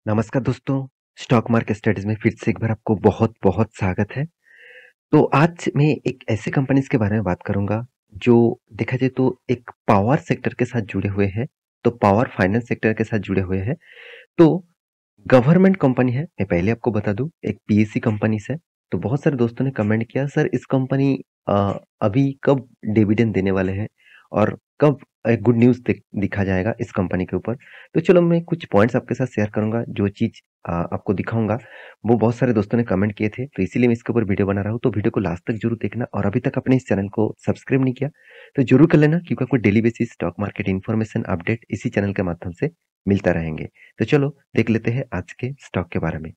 नमस्कार दोस्तों, stock market studies में फिर से एक बार आपको बहुत-बहुत स्वागत है। तो आज मैं एक ऐसे कंपनीज़ के बारे में बात करूँगा, जो देखा जाए तो एक पावर सेक्टर के साथ जुड़े हुए हैं, तो पावर फाइनेंस सेक्टर के साथ जुड़े हुए हैं। तो गवर्नमेंट कंपनी है, मैं पहले आपको बता दूँ, एक पीएससी कंपनीज़ है। तो बहुत सारे दोस्तों ने कमेंट किया, "सर इस कंपनी अभी कब डिविडेंड देने वाले हैं और कब गुड न्यूज़ दिखा जाएगा इस कंपनी के ऊपर?" तो चलो मैं कुछ पॉइंट्स आपके साथ शेयर करूँगा, जो चीज़ आपको दिखाऊँगा, वो बहुत सारे दोस्तों ने कमेंट किए थे, तो इसीलिए मैं इसके ऊपर वीडियो बना रहा हूँ। तो वीडियो को लास्ट तक ज़रूर देखना और अभी तक आपने इस चैनल को सब्सक्राइब नहीं किया, तो ज़रूर कर लेना क्योंकि आपको daily basis stock market information update इसी चैनल के माध्यम से मिलता रहेंगे। तो चलो देख लेते हैं आज के स्टॉक के बारे में।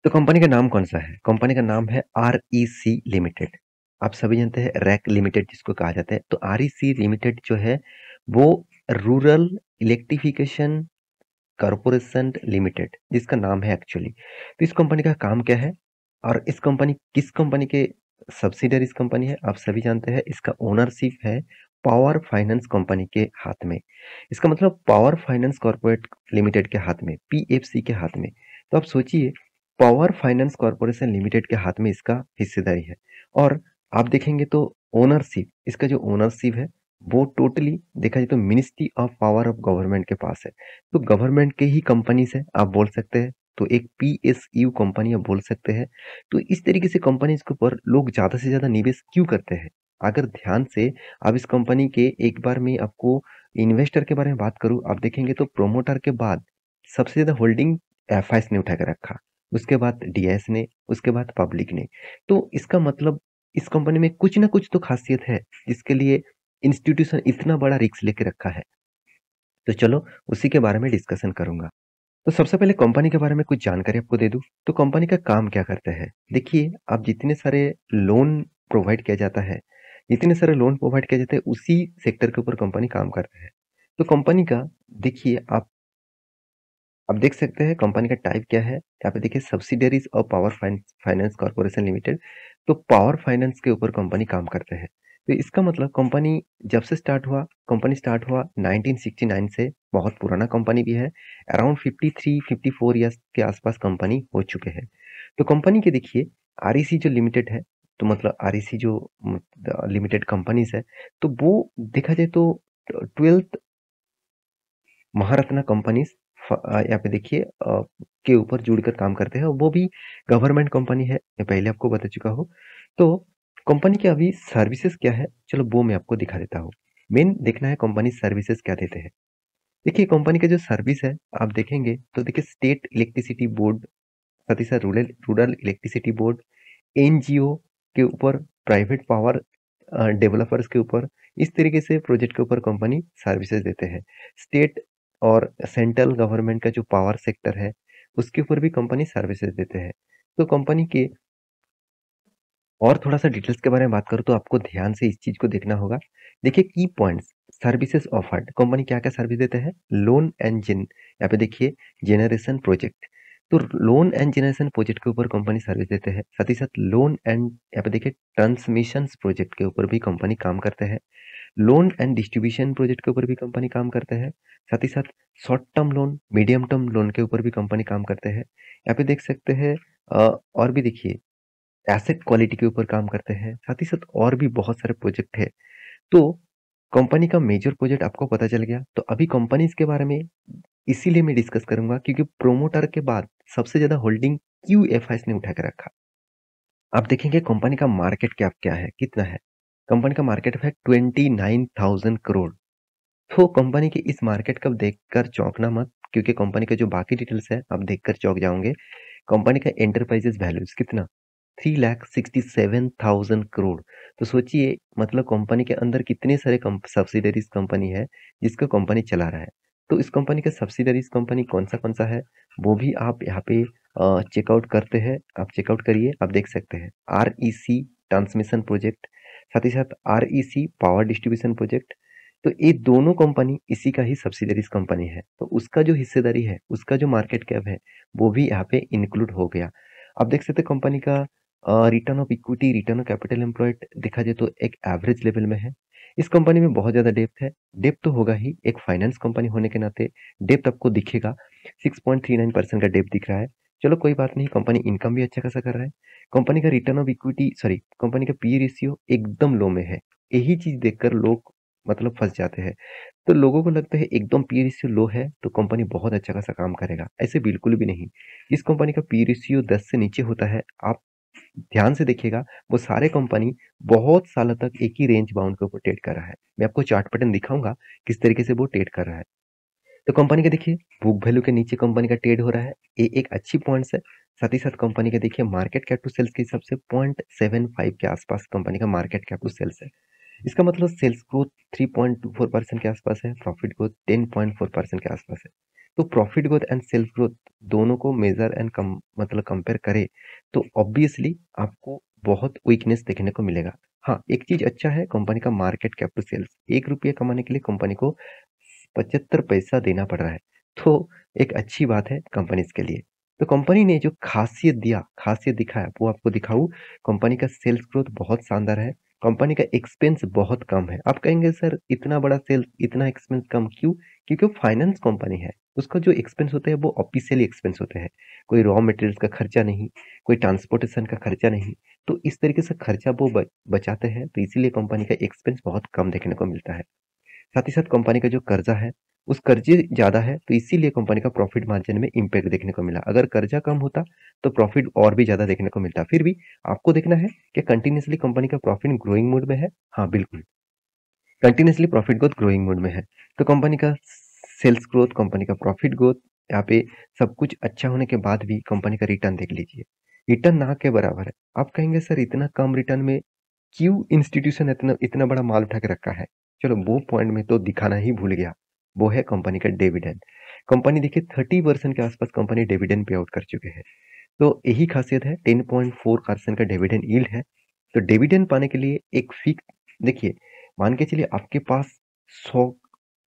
तो कंपनी का नाम कौन-सा है? कंपनी का नाम है आरईसी लिमिटेड। आप सभी जानते हैं रैक लिमिटेड जिसको कहा जाता है। तो आरईसी लिमिटेड जो है वो रूरल इलेक्ट्रिफिकेशन कॉर्पोरेशन लिमिटेड जिसका नाम है एक्चुअली। तो इस कंपनी का काम क्या है? और इस कंपनी किस कंपनी के सब्सिडियरीज़ कंपनी है? आप सभी जानते हैं इसका ओनरशिप है पावर फाइनेंस कंपनी के हाथ में। इसका मतलब पावर फाइनेंस कॉर्पोरेट लिमिटेड के हाथ में, पीएफसी के हाथ में। तो आप सोचिए पावर फाइनेंस कॉर्पोरेशन लिमिटेड के हाथ में इसका हिस्सेदारी है और आप देखेंगे तो ओनरशिप इसका जो ओनरशिप है वो टोटली देखा जाए तो ministry of power of government के पास है। तो गवर्नमेंट के ही कंपनीज़ है, आप बोल सकते हैं। तो एक पीएसयू कंपनी आप बोल सकते हैं। तो इस तरीके से कंपनीज़ के ऊपर लोग ज़्यादा से ज़्यादा निवेश क्यों करते हैं? अगर ध्यान से आप इस कंपनी के एक बार मैं आपको इन्वेस्टर के बारे में बात करूँ, आप देखेंगे तो प्रोमोटर के बाद सबसे ज़्यादा होल्डिंग एफआईएस ने उठा के रखा। उसके बाद डीआईएस ने, उसके बाद पब्लिक ने। तो इसका मतलब इस कंपनी में कुछ ना कुछ तो खासियत है, जिसके लिए इंस्टीट्यूशन इतना बड़ा रिस्क लेके रखा है। तो चलो उसी के बारे में डिस्कशन करूँगा। तो सबसे पहले कंपनी के बारे में कुछ जानकारी आपको दे दूँ, तो कंपनी का काम क्या करता है? देखिए, आप जितने सारे लोन प्रोवाइड किया जाता है, जितने सारे लोन प्रोवाइड किया जाता है, उसी सेक्टर के ऊपर कंपनी काम करता है। तो कंपनी का देखिए आप देख सकते हैं कंपनी का टाइप क्या है? यहाँ पे देखिए subsidiaries of power finance corporation limited. तो पावर फाइनेंस के ऊपर कंपनी काम करते हैं। तो इसका मतलब कंपनी जब से स्टार्ट हुआ, कंपनी स्टार्ट हुआ 1969 से, बहुत पुराना कंपनी भी है। अराउंड 53-54 इयर्स के आसपास कंपनी हो चुके हैं। तो कंपनी के देखिए आरईसी जो लिमिटेड है, तो मतलब आरईसी जो लिमिटेड कंपनीज़ है, तो वो देखा जाए तो 12th महारत्ना कंपनीज़ यहाँ पे देखिए के ऊपर जुड़कर काम करते हैं और वो भी गवर्नमेंट कंपनी है, मैं पहले आपको बता चुका हूँ। तो कंपनी की अभी सर्विसेज़ क्या है, चलो वो मैं आपको दिखा देता हूँ। मेन देखना है कंपनी सर्विसेज़ क्या देते हैं। देखिए कंपनी का जो सर्विस है, आप देखेंगे तो देखिए स्टेट इलेक्ट्रिसिटी बोर्ड, साथ ही साथ rural rural electricity board, NGO के ऊपर, प्राइवेट पावर डेवलपर्स के ऊपर, इस तरीके से प्रोजेक्ट के ऊपर कंपनी सर्विसेज देते हैं। स्टेट और सेंट्रल गवर्नमेंट का जो पावर सेक्टर है, उसके ऊपर भी कंपनी सर्विसेज देते हैं। तो कंपनी के और थोड़ा-सा डिटेल्स के बारे में बात करूँ तो आपको ध्यान से इस चीज़ को देखना होगा। देखिए की पॉइंट्स, सर्विसेज ऑफर्ड, कंपनी क्या-क्या सर्विस देते हैं? लोन एंड यहाँ पे देखिए जनरेशन प्रोजेक्ट। तो लोन एंड जनरेशन प्रोजेक्ट के ऊपर कंपनी सर्विस देते हैं। साथ ही साथ लोन एंड यहाँ पे देखिए ट्रांसमिशंस प्रोजेक्ट के ऊपर भी कंपनी काम करते हैं। लोन एंड डिस्ट्रीब्यूशन प्रोजेक्ट के ऊपर भी कंपनी काम करते हैं। साथ ही साथ short term loan, medium term loan के ऊपर भी कंपनी काम करते हैं। यहाँ पे देख सकते हैं और भी देखिए एसेट क्वालिटी के ऊपर काम करते हैं, साथ ही साथ और भी बहुत सारे प्रोजेक्ट है। तो कंपनी का मेजर प्रोजेक्ट आपको पता चल गया। तो अभी कंपनीज़ के बारे में इसीलिए मैं डिस्कस करूँगा क्योंकि प्रोमोटर के बाद सबसे ज़्यादा होल्डिंग क्यूएफआईएस ने उठा के रखा। आप देखेंगे कंपनी का मार्केट कैप क्या है, कितना है? कंपनी का मार्केट कैप है 29,000 करोड़। तो कंपनी के इस मार्केट कैप देखकर चौंकना मत क्योंकि कंपनी के जो बाकी डिटेल्स है, आप देखकर चौंक जाओगे। कंपनी का एंटरप्राइजेज़ वैल्यूज़ कितना? 3,67,000 करोड़। तो सोचिए मतलब कंपनी के अंदर कितने सारे सब्सिडरीज कंपनी है जिसको कंपनी चला रहा है। तो इस कंपनी का सब्सिडरीज कंपनी कौन सा है वो भी आप यहाँ पे चेकआउट करते हैं, आप चेकआउट करिए, आप देख सकते हैं आरईसी ट्रांसमिशन प्रोजेक्ट, साथ ही साथ आरईसी पावर डिस्ट्रीब्यूशन प्रोजेक्ट। तो ये दोनों कंपनी इसी का ही सब्सिडरीज कंपनी है, तो उसका जो हिस्सेदारी है, उसका जो मार्केट कैप है वो भी यहाँ पे इंक्लूड हो गया। आप देख सकते हैं कंपनी का return of equity, return of capital employed देखा जाए तो एक एवरेज लेवल में है। इस कंपनी में बहुत ज़्यादा डेप्थ है, डेप्थ तो होगा ही, एक फाइनेंस कंपनी होने के नाते डेप्थ आपको दिखेगा, 6.39% का डेप्थ दिख रहा है। चलो कोई बात नहीं, कंपनी इनकम भी अच्छा खासा कर रहा है। कंपनी का return of equity sorry company का पी रेशियो एकदम लो में है। यही चीज़ देखकर लोग मतलब फँस जाते हैं। तो लोगों को लगता है एकदम पी रेशियो लो है तो कंपनी बहुत अच्छा खासा काम करेगा, ऐसे बिल्कुल भी नहीं। इस कंपनी का पी रेशियो 10 से नीचे होता है, आप ध्यान से देखिएगा, वो सारे कंपनी बहुत सालों तक एक ही रेंज बाउंड के ऊपर ट्रेड कर रहा है। मैं आपको चार्ट पैटर्न दिखाऊँगा, किस तरीके से वो ट्रेड कर रहा है। तो कंपनी का देखिए बुक वैल्यू के नीचे कंपनी का ट्रेड हो रहा है, ये एक अच्छी पॉइंट्स है। साथ ही साथ कंपनी का देखिए मार्केट कैप टू सेल्स के हिसाब से 0.75 के आसपास कंपनी का मार्केट कैप टू सेल्स है। इसका मतलब सेल्स ग्रोथ 3.24% के आसपास है, प्रॉफिट ग्रोथ 10.4% के आसपास है। तो profit growth and sales growth दोनों को मेजर एंड कम मतलब कंपेयर करें तो ऑब्वियसली आपको बहुत वीकनेस देखने को मिलेगा। हाँ, एक चीज अच्छा है, कंपनी का मार्केट कैप टू सेल्स 1 रुपये कमाने के लिए कंपनी को 75 पैसा देना पड़ रहा है, तो एक अच्छी बात है कंपनीज के लिए। तो कंपनी ने जो खासियत दिखाया वो आपको दिखाऊं। कंपनी का सेल्स ग्रोथ बहुत शानदार है, कंपनी का एक्सपेंस बहुत कम है। आप कहेंगे सर इतना बड़ा सेल्स इतना एक्सपेंस कम क्यों? क्योंकि वो फाइनेंस कंपनी है, उसका जो एक्सपेंस होता है वो ऑफिशियली एक्सपेंस होते हैं। कोई रॉ मटेरियल्स का खर्चा नहीं, कोई ट्रांसपोर्टेशन का खर्चा नहीं। तो इस तरीके से खर्चा वो बचाते हैं, तो इसीलिए कंपनी का एक्सपेंस बहुत कम देखने को मिलता है। साथ ही साथ कंपनी का जो कर्जा है, उस कर्जे ज़्यादा है, तो इसीलिए कंपनी का प्रॉफिट मार्जिन में इम्पैक्ट देखने को मिला। अगर कर्जा कम होता, तो प्रॉफिट और भी ज़्यादा देखने को मिलता। फिर भी आपको देखना है कि कंटिन्यूअसली कंपनी का प्रॉफिट ग्रोइंग मोड में है। हाँ, बिल्कुल, continuously profit growth growing mode में है। तो कंपनी का सेल्स ग्रोथ, कंपनी का प्रॉफिट ग्रोथ, यहाँ पे सब कुछ अच्छा होने के बाद भी कंपनी का रिटर्न देख लीजिए। रिटर्न ना के बराबर है। आप कहेंगे सर इतना कम रिटर्न में क्यों इंस्टीट्यूशन इतना इतना बड़ा माल उठा के रखा है? चलो वो पॉइंट में तो दिखाना ही भूल गया। वो है कंपनी का डिविडेंड। कंपनी देखिए 30% के आसपास कंपनी डिविडेंड पे आउट कर चुके हैं। तो यही खासियत है, 10.4% का डिविडेंड यील्ड है। तो डिविडेंड पाने के लिए एक फिक्स देखिए, मान के चलिए आपके पास 100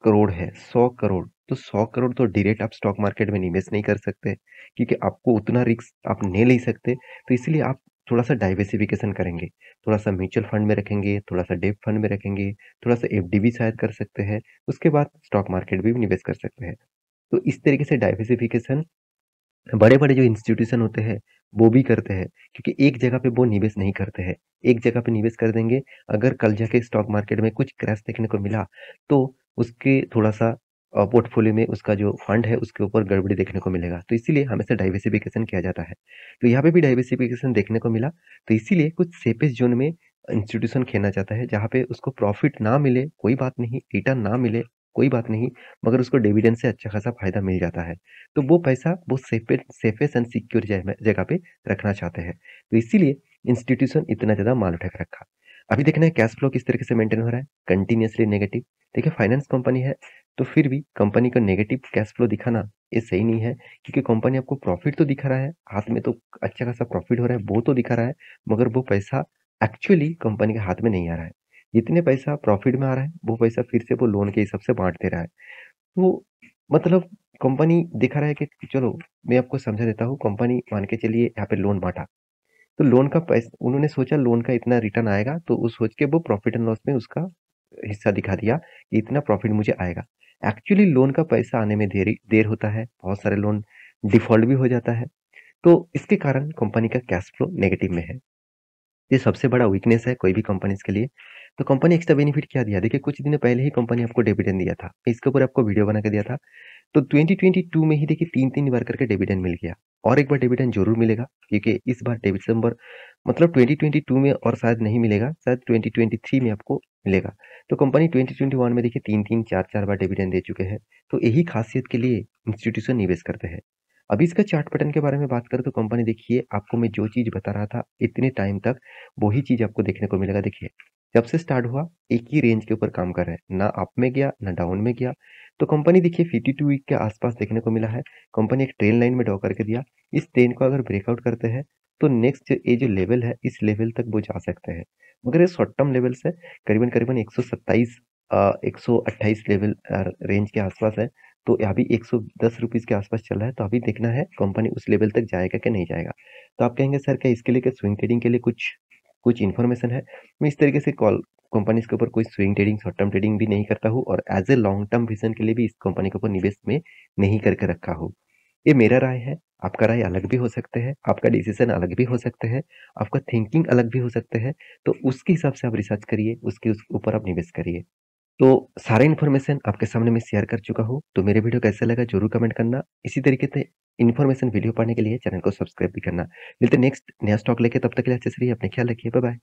करोड़ है, 100 करोड़, तो 100 करोड़ तो डायरेक्ट आप स्टॉक मार्केट में निवेश नहीं कर सकते, क्योंकि आपको उतना रिस्क आप ले नहीं सकते। तो इसलिए आप थोड़ा-सा डाइवर्सिफिकेशन करेंगे, थोड़ा-सा म्यूचुअल फंड में रखेंगे, थोड़ा-सा डेब्ट फंड में रखेंगे, थोड़ा-सा एफडी भी शायद कर सकते हैं, उसके बाद स्टॉक मार्केट में भी निवेश कर सकते हैं। तो इस तरीके से डाइवर्सिफिकेशन बड़े-बड़े जो इंस्टीट्यूशन होते हैं, वो भी करते हैं, क्योंकि एक जगह पे वो निवेश नहीं करते हैं। एक जगह पे निवेश कर देंगे, अगर कल जाके स्टॉक मार्केट में कुछ क्रैश देखने को मिला, तो उसके थोड़ा-सा पोर्टफोलियो में उसका जो फंड है, उसके ऊपर गड़बड़ी देखने को मिलेगा। तो इसीलिए हमेशा डाइवर्सिफिकेशन किया जाता है। तो यहाँ पे भी डाइवर्सिफिकेशन देखने को मिला, तो इसीलिए कुछ सेफेस्ट ज़ोन में इंस्टीट्यूशन खेलना चाहता है, जहाँ पे उसको प्रॉफ़िट ना मिले, कोई बात नहीं, रिटर्न ना मिले, कोई बात नहीं, मगर उसको डिविडेंड से अच्छा खासा फ़ायदा मिल जाता है। तो वो पैसा वो सेफेस्ट एंड सिक्योर जगह पे रखना चाहते हैं। तो इसीलिए इंस्टीट्यूशन इतना ज़्यादा माल उठा के रखा। अभी देखना है कैश फ्लो किस तरीके से मेंटेन हो रहा है, कंटिन्यूअसली नेगेटिव। देखिए फाइनेंस कंपनी है, तो फिर भी कंपनी को नेगेटिव कैश फ्लो दिखाना ये सही नहीं है, क्योंकि कंपनी आपको प्रॉफिट तो दिखा रहा है, हाथ में तो अच्छा खासा प्रॉफिट हो रहा है, वो तो दिखा रहा है, मगर वो पैसा एक्चुअली कंपनी के हाथ में नहीं आ रहा है। जितने पैसा प्रॉफिट में आ रहा है, वो पैसा फिर से वो लोन के हिसाब से बाँट दे रहा है। तो मतलब कंपनी दिखा रहा है कि चलो मैं आपको समझा देता हूँ, कंपनी मान के चलिए यहाँ पे लोन बाँटा, तो लोन का उन्होंने सोचा लोन का इतना रिटर्न आएगा, तो वो सोच के वो प्रॉफिट एंड लॉस में उसका हिस्सा दिखा दिया कि इतना प्रॉफिट मुझे आएगा। एक्चुअली लोन का पैसा आने में देर होता है, बहुत सारे लोन डिफ़ॉल्ट भी हो जाता है, तो इसके कारण कंपनी का कैश फ्लो नेगेटिव में है। ये सबसे बड़ा वीकनेस है कोई भी कंपनीज़ के लिए। तो कंपनी एक्स्ट्रा बेनिफिट क्या दिया? देखिए कुछ दिन पहले ही कंपनी आपको डिविडेंड दिया था, इसके ऊपर आपको वीडियो बना के दिया था। तो 2022 में ही देखिए 3-3 बार करके डिविडेंड मिल गया, और एक बार डिविडेंड ज़रूर मिलेगा, क्योंकि इस बार दिसंबर मतलब 2022 में और शायद नहीं मिलेगा, शायद 2023 में आपको मिलेगा। तो कंपनी 2021 में देखिए 3-3, 4-4 बार डिविडेंड दे चुके हैं। तो यही खासियत के लिए इंस्टीट्यूशन निवेश करते हैं। अभी इसका चार्ट पैटर्न के बारे में बात करें तो कंपनी देखिए, आपको मैं जो चीज़ बता रहा था इतने टाइम तक, वही चीज़ आपको देखने को मिलेगा। देखिए, जब से स्टार्ट हुआ एक ही रेंज के ऊपर काम कर रहा है, ना अप में गया, ना डाउन में गया। तो कंपनी देखिए 52 वीक के आसपास देखने को मिला है। कंपनी एक ट्रेन लाइन में ड्रॉ करके दिया। इस ट्रेन को अगर ब्रेकआउट करते हैं, तो नेक्स्ट ये जो लेवल है, इस लेवल तक वो जा सकते हैं। मगर ये शॉर्ट टर्म लेवल्स है, करीबन-करीबन 127 128 लेवल रेंज के आसपास है। तो अभी ₹110 के आसपास चल रहा है, तो अभी देखना है कंपनी उस लेवल तक जाएगा कि नहीं जाएगा। तो आप कहेंगे सर क्या इसके लिए क्या स्विंग ट्रेडिंग के लिए कुछ कुछ इन्फॉर्मेशन है, मैं इस तरीके से कॉल कंपनीज़ के ऊपर कोई swing trading, short term trading भी नहीं करता हूँ और as a long term vision के लिए भी इस कंपनी के ऊपर निवेश में नहीं करके रखा हूँ। ये मेरा राय है, आपका राय अलग भी हो सकते हैं, आपका डिसीज़न अलग भी हो सकते हैं, आपका थिंकिंग अलग भी हो सकते हैं, तो उसके हिसाब से आप रिसर्च करिए, उसके ऊपर आप निवेश करिए। तो सारा इन्फॉर्मेशन आपके सामने मैं शेयर कर चुका हूँ, तो मेरे वीडियो कैसा लगा ज़रूर कमेंट करना। इसी तरीके से इन्फॉर्मेशन वीडियो पाने के लिए चैनल को सब्सक्राइब भी करना। मिलते हैं नेक्स्ट नया स्टॉक लेके, तब तक के लिए अच्छे से रहिए, अपना ख्याल रखिए, बाय बाय।